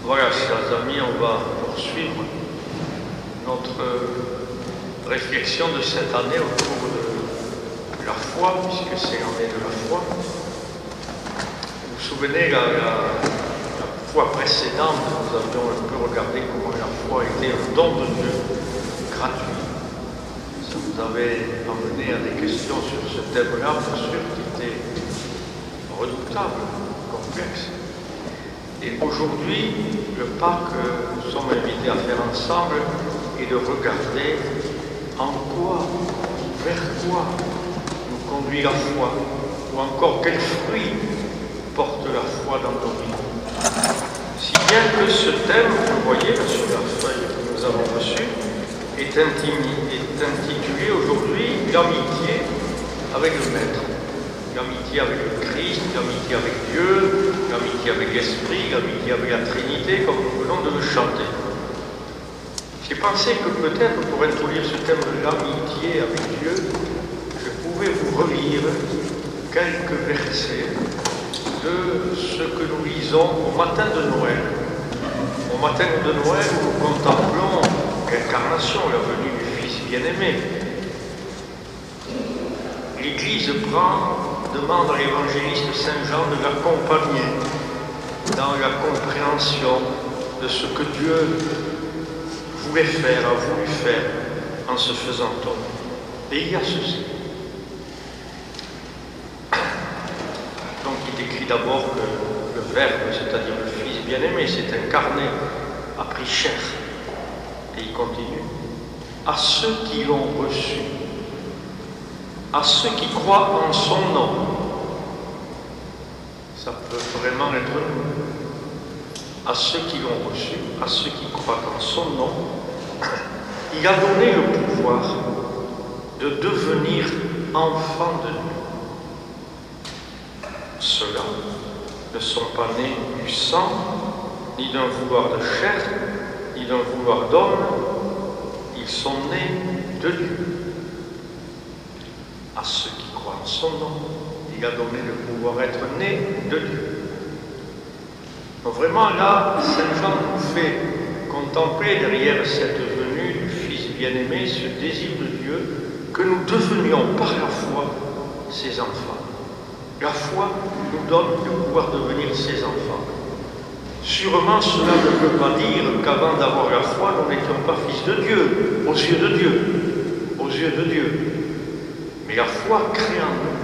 Voilà, chers amis, on va poursuivre notre réflexion de cette année autour de la foi, puisque c'est l'année de la foi. Vous vous souvenez, la fois précédente, nous avions un peu regardé comment la foi était un don de Dieu, gratuit. Ça vous avait amené à des questions sur ce thème-là, bien sûr, qui était redoutable, complexe. Et aujourd'hui, le pas que nous sommes invités à faire ensemble est de regarder en quoi, vers quoi nous conduit la foi, ou encore quels fruits porte la foi dans nos vies. Si bien que ce thème, vous le voyez là sur la feuille que nous avons reçue, est intitulé aujourd'hui « L'amitié avec le Maître ». L'amitié avec le Christ, l'amitié avec Dieu, l'amitié avec l'Esprit, l'amitié avec la Trinité, comme nous venons de le chanter. J'ai pensé que peut-être pour introduire ce thème de l'amitié avec Dieu, je pouvais vous relire quelques versets de ce que nous lisons au matin de Noël. Au matin de Noël où nous contemplons l'incarnation, la venue du Fils bien-aimé. L'Église demande à l'évangéliste Saint Jean de l'accompagner dans la compréhension de ce que Dieu voulait faire, a voulu faire en se faisant homme. Et il y a ceci. Donc il décrit d'abord que le Verbe, c'est-à-dire le Fils bien-aimé, s'est incarné, a pris chair. Et il continue. À ceux qui l'ont reçu, à ceux qui croient en son nom. Ça peut vraiment être nous. À ceux qui l'ont reçu, à ceux qui croient en son nom, il a donné le pouvoir de devenir enfants de Dieu. Ceux-là ne sont pas nés du sang, ni d'un vouloir de chair, ni d'un vouloir d'homme, ils sont nés de Dieu. À ceux qui croient en son nom, il a donné le pouvoir d'être nés de Dieu. Donc vraiment là, Saint Jean nous fait contempler derrière cette venue du Fils bien-aimé, ce désir de Dieu, que nous devenions par la foi ses enfants. La foi nous donne le pouvoir de devenir ses enfants. Sûrement cela ne veut pas dire qu'avant d'avoir la foi, nous n'étions pas fils de Dieu, aux yeux de Dieu, aux yeux de Dieu. Mais la foi crée en nous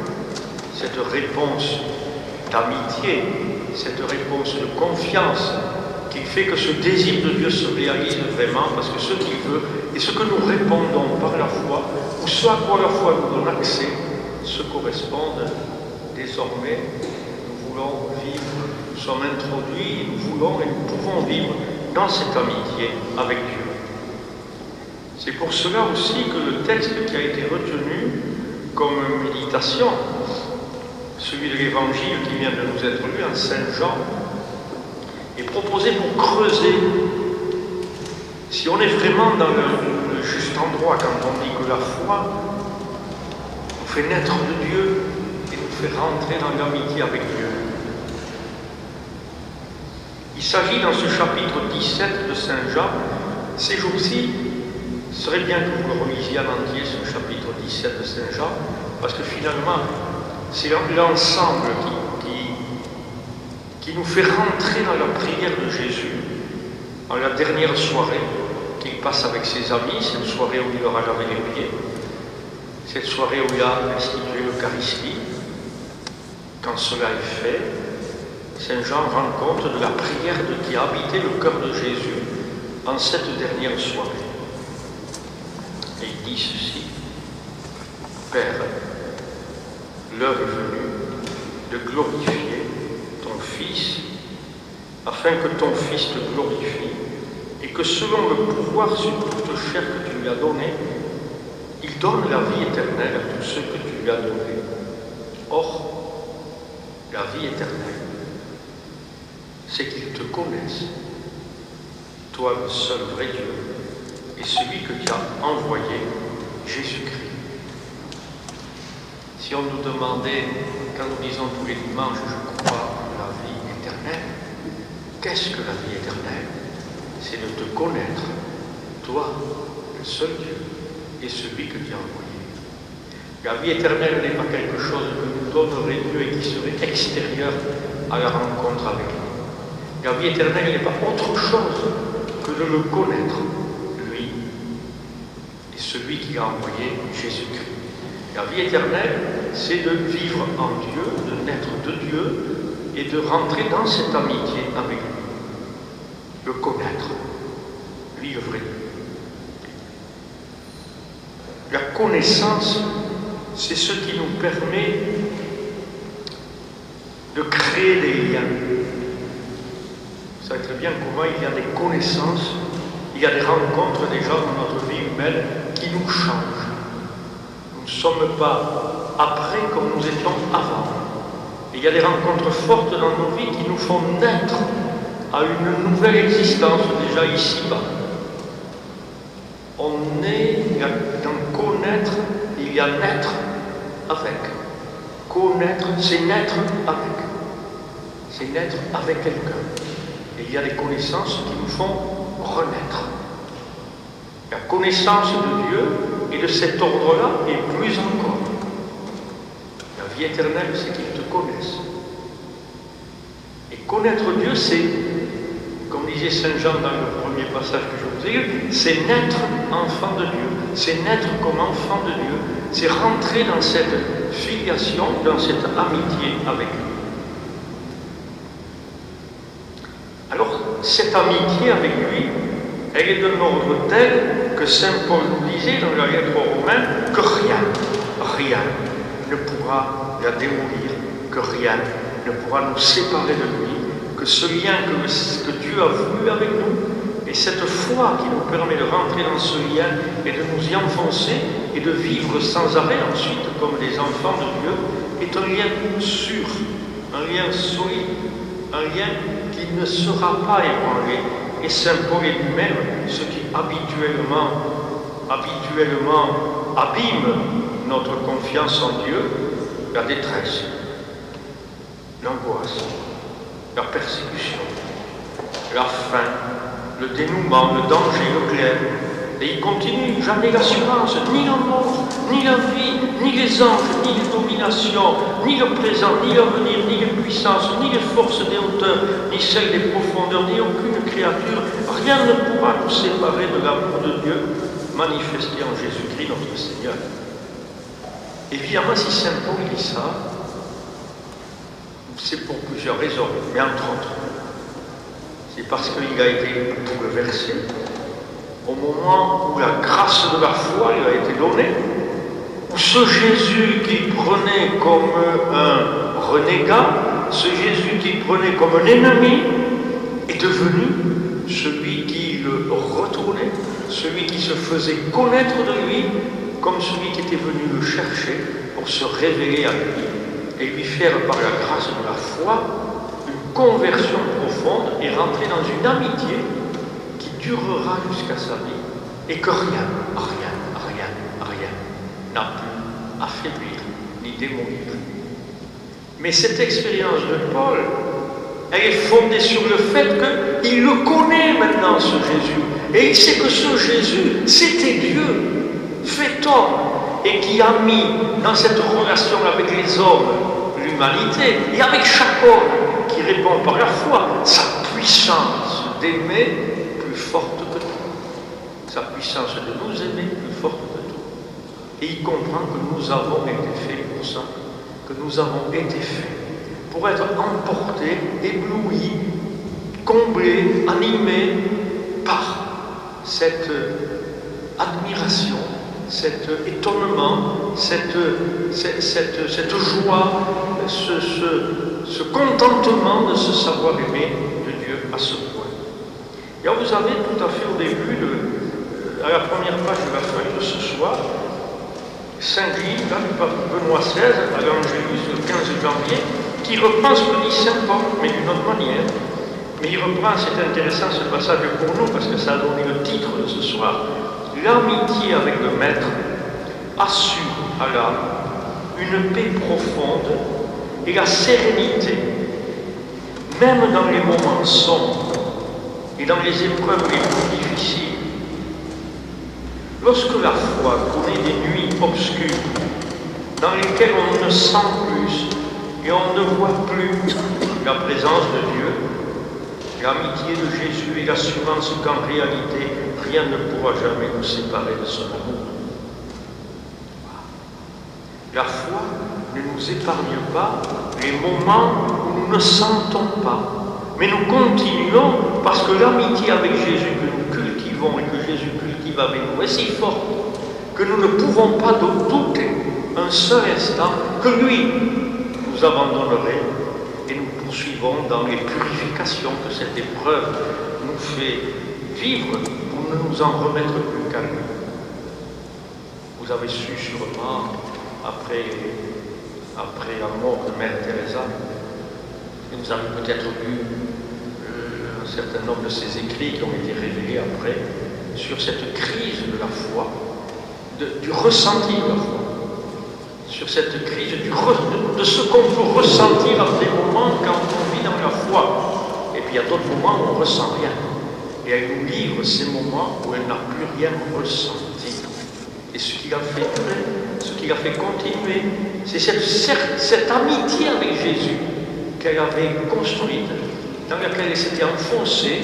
cette réponse d'amitié, cette réponse de confiance qui fait que ce désir de Dieu se réalise vraiment parce que ce qu'il veut et ce que nous répondons par la foi, ou ce à quoi la foi nous donne accès, se correspondent désormais. Nous voulons vivre, nous sommes introduits, nous voulons et nous pouvons vivre dans cette amitié avec Dieu. C'est pour cela aussi que le texte qui a été retenu comme méditation, celui de l'Évangile qui vient de nous être lu en Saint Jean, est proposé pour creuser si on est vraiment dans le juste endroit quand on dit que la foi nous fait naître de Dieu et nous fait rentrer dans l'amitié avec Dieu. Il s'agit dans ce chapitre 17 de Saint Jean, ces jours-ci, ce serait bien que vous le relisiez en entier, ce chapitre 17 de Saint Jean, parce que finalement, c'est l'ensemble qui nous fait rentrer dans la prière de Jésus, en la dernière soirée qu'il passe avec ses amis, cette soirée où il leur a lavé les pieds, cette soirée où il a institué l'Eucharistie. Quand cela est fait, Saint Jean rend compte de la prière qui a habité le cœur de Jésus en cette dernière soirée. Et il dit ceci: Père, l'heure est venue de glorifier ton Fils, afin que ton Fils te glorifie, et que selon le pouvoir sur toute chair que tu lui as donné, il donne la vie éternelle à tous ceux que tu lui as donnés. Or, la vie éternelle, c'est qu'ils te connaissent, toi le seul vrai Dieu, et celui que tu as envoyé, Jésus-Christ. Si on nous demandait, quand nous disons tous les dimanches, je crois en la vie éternelle, qu'est-ce que la vie éternelle? C'est de te connaître, toi, le seul Dieu, et celui que tu as envoyé. La vie éternelle n'est pas quelque chose que nous donnerait Dieu et qui serait extérieur à la rencontre avec lui. La vie éternelle n'est pas autre chose que de le connaître, lui, et celui qui a envoyé Jésus-Christ. La vie éternelle, c'est de vivre en Dieu, de naître de Dieu, et de rentrer dans cette amitié avec lui. Le connaître, lui le vrai Dieu. La connaissance, c'est ce qui nous permet de créer des liens. Vous savez très bien comment il y a des connaissances, il y a des rencontres des gens dans notre vie humaine qui nous changent. Nous ne sommes pas après comme nous étions avant. Et il y a des rencontres fortes dans nos vies qui nous font naître à une nouvelle existence déjà ici-bas. On est dans connaître, il y a naître avec. Connaître, c'est naître avec. C'est naître avec quelqu'un. Et il y a des connaissances qui nous font renaître. La connaissance de Dieu et de cet ordre-là est plus encore. La vie éternelle, c'est qu'ils te connaissent. Et connaître Dieu, c'est, comme disait Saint Jean dans le premier passage que je vous ai lu, c'est naître enfant de Dieu. C'est naître comme enfant de Dieu. C'est rentrer dans cette filiation, dans cette amitié avec lui. Alors, cette amitié avec lui, elle est d'un ordre tel que Saint Paul nous disait dans la lettre aux Romains que rien ne pourra la démolir, que rien ne pourra nous séparer de lui, que ce lien que Dieu a voulu avec nous, et cette foi qui nous permet de rentrer dans ce lien et de nous y enfoncer et de vivre sans arrêt ensuite comme des enfants de Dieu, est un lien sûr, un lien solide, un lien qui ne sera pas ébranlé. Et Saint Paul est lui-même ce qui habituellement abîme notre confiance en Dieu, la détresse, l'angoisse, la persécution, la faim, le dénouement, le danger, le glaive. Et il continue, jamais l'assurance, ni la mort, ni la vie, ni les anges, ni les dominations, ni le présent, ni l'avenir, ni les puissances, ni les forces des hauteurs, ni celles des profondeurs, ni aucune créature. Rien ne pourra nous séparer de l'amour de Dieu manifesté en Jésus-Christ notre Seigneur. Évidemment, si Saint Paul dit ça, c'est pour plusieurs raisons, mais entre autres, c'est parce qu'il a été bouleversé au moment où la grâce de la foi lui a été donnée, où ce Jésus qu'il prenait comme un renégat, ce Jésus qu'il prenait comme un ennemi, est devenu celui qui le retournait, celui qui se faisait connaître de lui, comme celui qui était venu le chercher pour se révéler à lui et lui faire par la grâce de la foi une conversion profonde et rentrer dans une amitié qui durera jusqu'à sa vie et que rien n'a pu affaiblir ni démolir. Mais cette expérience de Paul, elle est fondée sur le fait qu'il le connaît maintenant, ce Jésus. Et il sait que ce Jésus, c'était Dieu, fait homme, et qui a mis dans cette relation avec les hommes, l'humanité, et avec chaque homme qui répond par la foi, sa puissance d'aimer plus forte que tout. Sa puissance de nous aimer plus forte que tout. Et il comprend que nous avons été faits pour ça, que nous avons été faits pour être emportés, éblouis, comblés, animés par cette admiration, cet étonnement, cette joie, ce contentement de se savoir aimé de Dieu à ce point. Et alors vous avez tout à fait au début, à la première page de la feuille de ce soir, Saint-Guy, Benoît XVI, à l'Angélus, le 15 janvier, qui reprend ce que dit Saint Paul, mais d'une autre manière. Mais il reprend, c'est intéressant ce passage pour nous, parce que ça a donné le titre de ce soir. L'amitié avec le Maître assure à l'âme une paix profonde et la sérénité, même dans les moments sombres et dans les épreuves les plus difficiles, lorsque la foi connaît des nuits obscures dans lesquelles on ne sent plus et on ne voit plus la présence de Dieu, l'amitié de Jésus et l'assurance qu'en réalité, rien ne pourra jamais nous séparer de son amour. La foi ne nous épargne pas les moments où nous ne sentons pas, mais nous continuons parce que l'amitié avec Jésus que nous cultivons et que Jésus cultive avec nous est si forte que nous ne pouvons pas douter un seul instant que lui nous abandonnerait et nous poursuivons dans les purifications que cette épreuve nous fait vivre pour ne nous en remettre plus qu'à lui. Vous avez su sûrement, après la mort de Mère Teresa, et vous avez peut-être lu un certain nombre de ses écrits qui ont été révélés après, sur cette crise de la foi, du ressenti de la foi, sur cette crise de ce qu'on peut ressentir à des moments quand on vit dans la foi. Et puis il y a d'autres moments où on ne ressent rien. Et elle nous livre ces moments où elle n'a plus rien ressenti. Et ce qui l'a fait durer, ce qui l'a fait continuer, c'est cette amitié avec Jésus qu'elle avait construite, dans laquelle elle s'était enfoncée,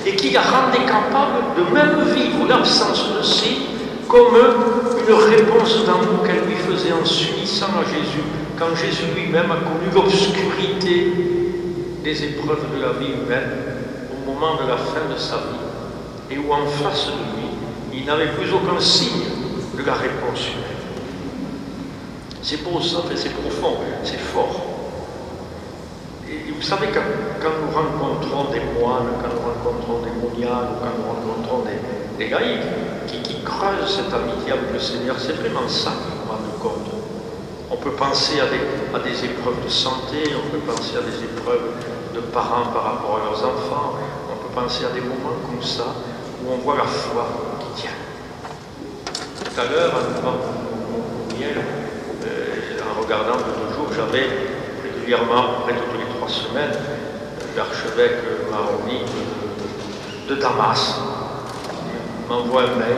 et qui la rendait capable de même vivre l'absence de si comme une réponse d'amour qu'elle lui faisait en s'unissant à Jésus, quand Jésus lui-même a connu l'obscurité des épreuves de la vie humaine au moment de la fin de sa vie, et où en face de lui, il n'avait plus aucun signe de la réponse humaine. C'est beau ça, c'est profond, c'est fort. Et vous savez, quand nous rencontrons des moines, quand nous rencontrons des moniales, quand nous rencontrons des laïcs qui creusent cette amitié avec le Seigneur, c'est vraiment ça qui nous rend compte. On peut penser à des épreuves de santé, on peut penser à des épreuves de parents par rapport à leurs enfants, on peut penser à des moments comme ça où on voit la foi qui tient. Tout à l'heure, en devant mon miel, en regardant de nos jours, j'avais régulièrement, près de toutes les 3 semaines, l'archevêque maronite de Damas m'envoie un mail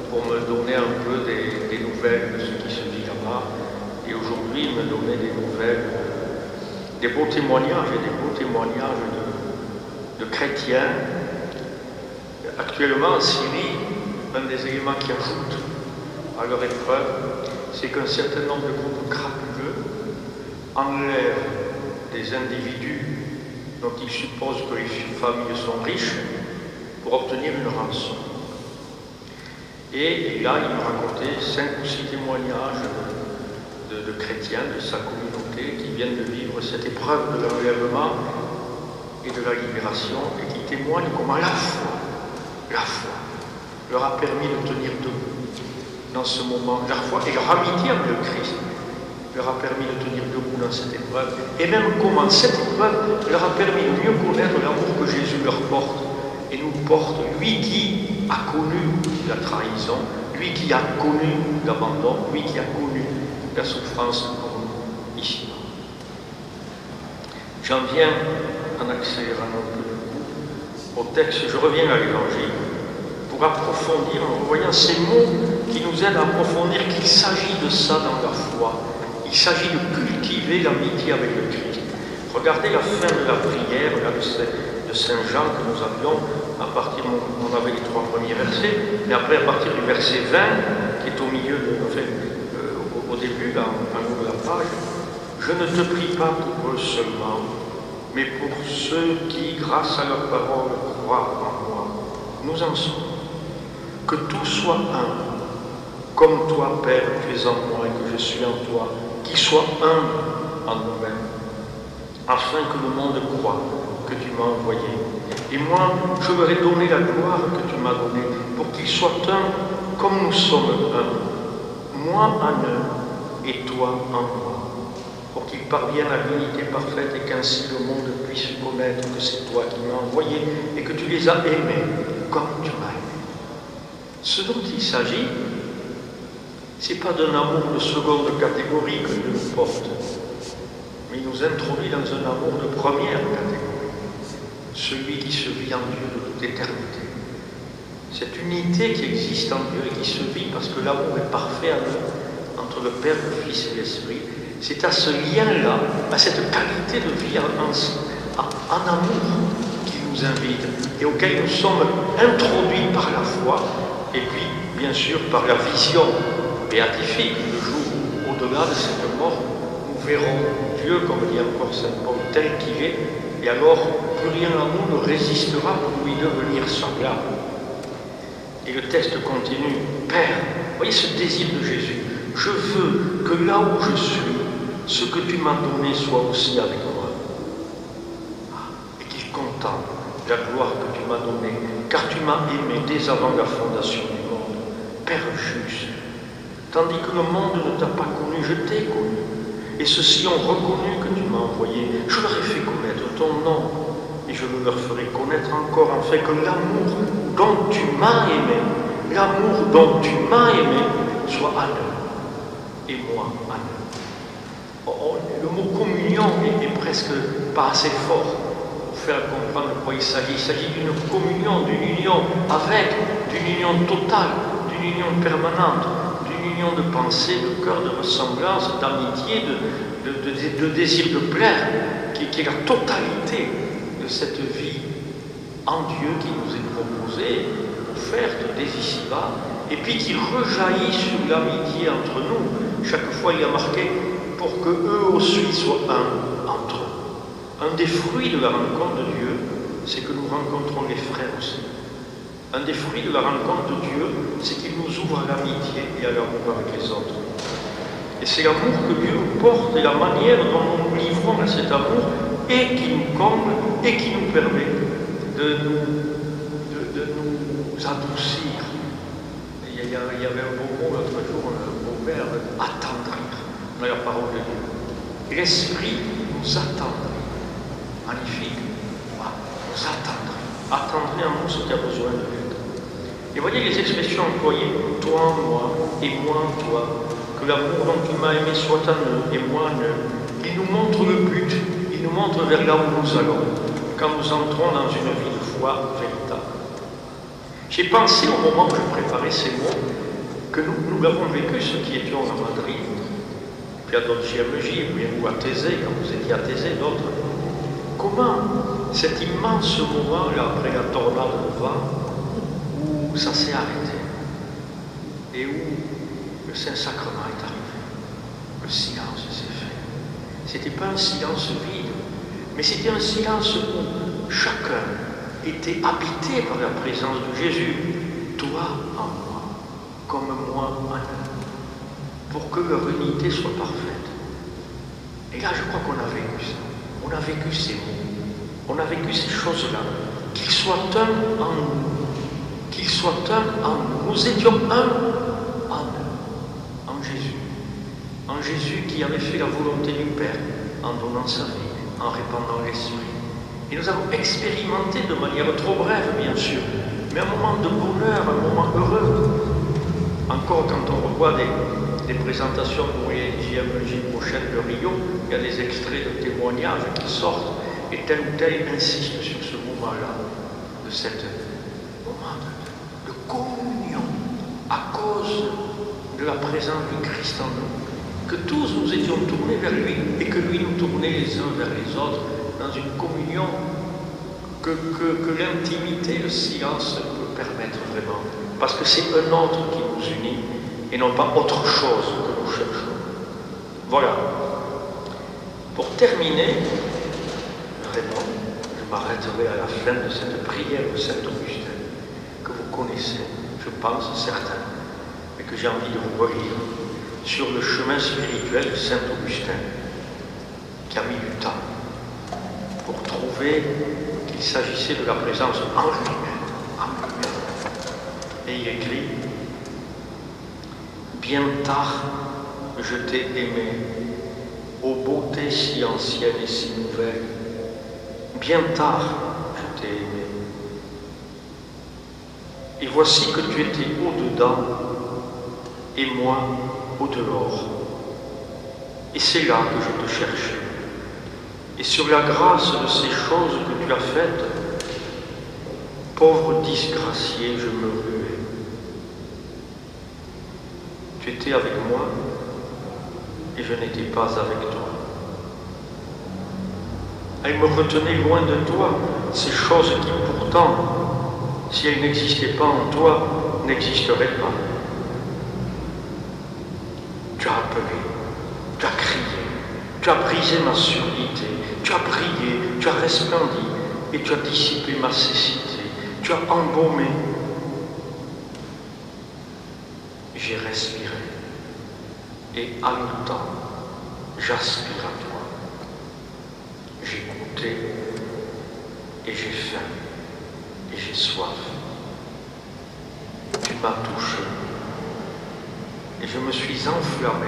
pour me donner un peu des nouvelles de ce qui se dit là-bas. Et aujourd'hui, il me donnait des nouvelles, des beaux témoignages de chrétiens. Actuellement, en Syrie, un des éléments qui ajoute à leur épreuve, c'est qu'un certain nombre de groupes crapuleux enlèvent des individus dont ils supposent que les familles sont riches pour obtenir une rançon. Et là, il me racontait 5 ou 6 témoignages de chrétiens de sa communauté qui viennent de vivre cette épreuve de l'enlèvement et de la libération et qui témoignent comment la foi leur a permis de tenir debout dans ce moment. La foi et leur amitié avec le Christ leur a permis de tenir debout dans cette épreuve, et même comment cette épreuve leur a permis de mieux connaître l'amour que Jésus leur porte et nous porte, lui qui a connu la trahison, lui qui a connu l'abandon, lui qui a connu la souffrance pour nous ici. J'en viens, en accélérant un peu au texte, je reviens à l'Évangile pour approfondir, en voyant ces mots qui nous aident à approfondir qu'il s'agit de ça dans la foi. Il s'agit de cultiver l'amitié avec le Christ. Regardez la fin de la prière là, de Saint Jean que nous avions, à partir, on avait les 3 premiers versets, mais après à partir du verset 20, qui est au milieu, au début, en haut de la page, « Je ne te prie pas pour eux seulement, mais pour ceux qui, grâce à leur parole, croient en moi. Nous en sommes. Que tout soit un. Comme toi, Père, tu es en moi et que je suis en toi, qu'il soit un en nous-mêmes, afin que le monde croie que tu m'as envoyé. Et moi, je leur ai donné la gloire que tu m'as donnée, pour qu'ils soient un comme nous sommes un. Moi en eux et toi en moi, pour qu'ils parviennent à l'unité parfaite et qu'ainsi le monde puisse connaître que c'est toi qui m'as envoyé et que tu les as aimés comme tu m'as aimé. » Ce dont il s'agit, ce n'est pas d'un amour de seconde catégorie que Dieu nous porte, mais il nous introduit dans un amour de première catégorie, celui qui se vit en Dieu de toute éternité. Cette unité qui existe en Dieu et qui se vit parce que l'amour est parfait en nous, entre le Père, le Fils et l'Esprit, c'est à ce lien-là, à cette qualité de vie en amour qu'il nous invite et auquel nous sommes introduits par la foi et puis, bien sûr, par la vision béatifique, le jour où, au-delà de cette mort, nous verrons Dieu, comme dit encore Saint Paul, tel qu'il est, et alors plus rien en nous ne résistera pour lui devenir semblable. Et le texte continue, Père, voyez ce désir de Jésus, je veux que là où je suis, ce que tu m'as donné soit aussi avec moi. Et qu'il contemple la gloire que tu m'as donnée, car tu m'as aimé dès avant la fondation du monde. Père juste, tandis que le monde ne t'a pas connu, je t'ai connu. Et ceux-ci ont reconnu que tu m'as envoyé. Je leur ai fait connaître ton nom, et je le leur ferai connaître encore, afin que l'amour dont tu m'as aimé, l'amour dont tu m'as aimé, soit à eux, et moi à eux. Le mot communion est presque pas assez fort pour faire comprendre de quoi il s'agit. Il s'agit d'une communion, d'une union avec, d'une union totale, d'une union permanente, d'une union de pensée, de cœur, de ressemblance, d'amitié, de désir de plaire, qui est la totalité de cette vie en Dieu qui nous est proposée, offerte dès ici-bas, et puis qui rejaillit sur l'amitié entre nous. Chaque fois, il y a marqué pour que eux aussi soient un entre eux. Un des fruits de la rencontre de Dieu, c'est que nous rencontrons les frères aussi. Un des fruits de la rencontre de Dieu, c'est qu'il nous ouvre à l'amitié et à l'amour avec les autres. Et c'est l'amour que Dieu nous porte et la manière dont nous nous livrons à cet amour et qui nous comble et qui nous permet de nous adoucir. Il y avait un beau mot l'autre jour, un beau verbe, attendrir, dans la parole de Dieu. L'Esprit nous attendrit. Magnifique. Nous attendrit. Attendrit en nous ce qui a besoin de l'être. Et voyez les expressions employées, toi en moi et moi en toi, que l'amour dont tu m'as aimé soit en eux et moi en eux. Il nous montre le but, il nous montre vers là où nous allons, quand nous entrons dans une vie de foi véritable. J'ai pensé au moment où je préparais ces mots, que nous l'avons vécu, ceux qui étions à Madrid, puis à d'autres JMJ, ou à Thésée, quand vous étiez à Thésée, d'autres. Comment cet immense moment-là, après la tornade de vent, où ça s'est arrêté, et où le Saint-Sacrement est arrivé, le silence s'est fait. C'était pas un silence vide, mais c'était un silence où chacun était habité par la présence de Jésus, toi en moi, comme moi en eux, pour que leur unité soit parfaite. Et là, je crois qu'on a vécu ça. On a vécu ces mots. On a vécu ces choses-là. Qu'ils soient un en nous. Qu'ils soient un en nous. Nous étions un en eux. En Jésus. En Jésus qui avait fait la volonté du Père en donnant sa vie, en répandant l'Esprit. Et nous avons expérimenté de manière trop brève, bien sûr, mais un moment de bonheur, un moment heureux. Encore quand on revoit des présentations pour les JMJ prochaines de Rio, il y a des extraits de témoignages qui sortent et tel ou tel insiste sur ce moment-là, de cette moment de communion à cause de la présence du Christ en nous, que tous nous étions tournés vers lui et que lui nous tournait les uns vers les autres dans une communion que l'intimité, le silence peut permettre vraiment, parce que c'est un autre qui nous unit et non pas autre chose que nous cherchons. Voilà. Pour terminer, vraiment, je m'arrêterai à la fin de cette prière de Saint Augustin, que vous connaissez, je pense, certains, mais que j'ai envie de vous relire, sur le chemin spirituel de Saint Augustin, qui a mis du temps pour trouver qu'il s'agissait de la présence en lui-même. Et il écrit, bien tard, je t'ai aimé, ô beauté si ancienne et si nouvelle. Bien tard, je t'ai aimé. Et voici que tu étais au-dedans, et moi au-dehors. Et c'est là que je te cherchais. et sur la grâce de ces choses que tu as faites, pauvre disgracié, je me ruais. Tu étais avec moi et je n'étais pas avec toi. Elle me retenait loin de toi, ces choses qui pourtant, si elles n'existaient pas en toi, n'existeraient pas. Tu as appelé, tu as crié, tu as brisé ma surdité, tu as brillé, tu as resplendi et tu as dissipé ma cécité, tu as embaumé. J'ai respiré et haletant, j'aspire à toi. J'ai goûté et j'ai faim et j'ai soif. Tu m'as touché et je me suis enflammé